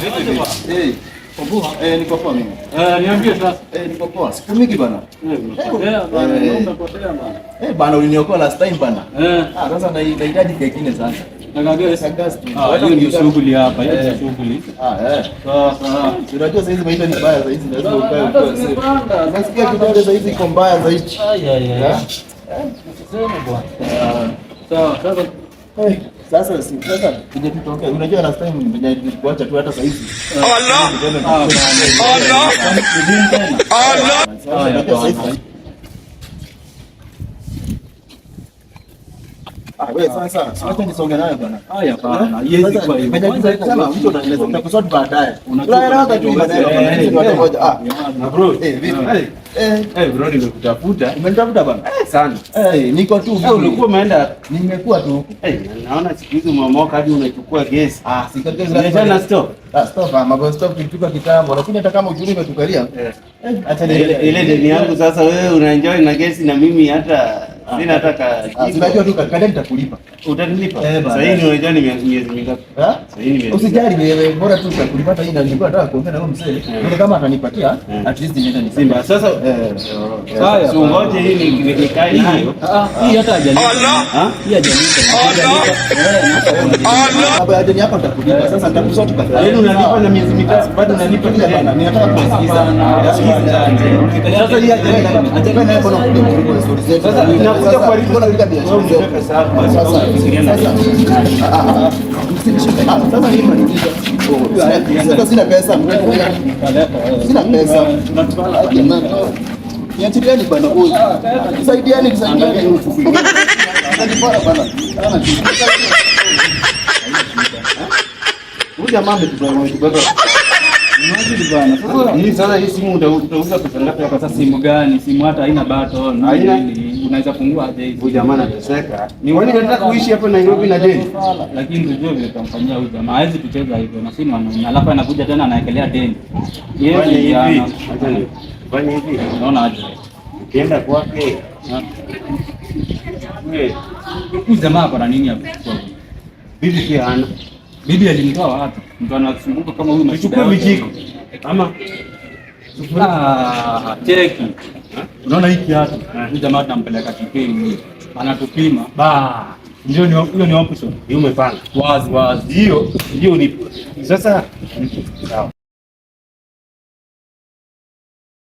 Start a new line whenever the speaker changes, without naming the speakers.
Vipi bwana? Poa. Niko poa mimi.
Niambie sasa.
Niko poa. Siku mingi bana.
Umepotea bana, naomba potea bana.
Bana uliniokoa last time bana. Sasa nahitaji kingine sasa.
Hiyo ndio shughuli hapa, hiyo ndio shughuli.
Sasa unajua sasa hizi maisha ni mbaya sasa hizi, lazima ukae ukae. Nasikia kidogo sasa hizi iko mbaya zaidi.
Usiseme bwana. Sasa
sasa kuje tutoke. Unajua last time nilikuacha tu hata sasa hizi. Wewe sasa wacha nisonge nayo bwana.
Haya bwana. Yeye kwa hivyo.
Kama mtu anaeleza tutakusort baadaye. Unaelewa tu baadaye. Na bro, vipi?
Bro nimekutafuta.
Umenitafuta bwana?
Sana.
Niko tu.
Ulikuwa umeenda?
Nimekuwa tu.
Naona siku hizi umeamoka hadi unachukua gesi.
Si katika
Unajana stop.
Stop mambo stop tulichukua kitambo, lakini hata kama ujuri umetukalia.
Acha ile deni yangu sasa wewe unaenjoy na gesi na mimi hata sina hata
unajua tu kadri nitakulipa.
Utanilipa? Sasa hii ni unajua ni miezi mingapi? Sasa hii ni miezi.
Usijali wewe, bora tu nitakulipa hii, na nilikuwa nataka kuongea na wewe mzee. Ndio kama atanipatia at least nienda ni Simba.
Sasa sasa ngoje hii ni kai hiyo. Hii hata hajalipa. Hii hajalipa.
Baba hadi hapa nitakulipa. Sasa nitakusort kwa.
Yaani unalipa na miezi mitatu bado unalipa
kile bana. Ninataka kusikiza. Sasa hii hajalipa na hapo na kulipa stories zetu.
Sasa inakuja kwa lipo na biashara zetu. Sasa fikiria na
sasa hii maliza. Sasa sina pesa. Sina pesa. Niachilieni bana huyu. Saidieni kusaidieni. Anajipara bana. Huyu jamaa ametubeba.
Hii sana hii simu utauza pesa ngapi hapa sasa? Simu gani? Simu hata haina button. Unaweza fungua aje hivi?
Huyu jamaa anateseka. Ni wewe unataka kuishi hapa Nairobi na deni.
Lakini tujue vile tutamfanyia huyu jamaa. Hawezi kucheza hivyo. Na simu alafu anakuja tena anaekelea deni. Yeye hivi.
Fanya hivi.
Unaona aje?
Ukienda kwake.
Huyu jamaa hapa na nini hapa?
Bibi pia hana.
Bibi alimtoa wapi? Mtu anasumbuka kama huyu
machukua vijiko. Ama
cheki. Unaona hiki hapa? Huyu jamaa tunampeleka kipeni. Anatupima. Ndio hiyo ni option.
Hiyo umepanga.
Wazi.
Hiyo ni sasa. Sawa.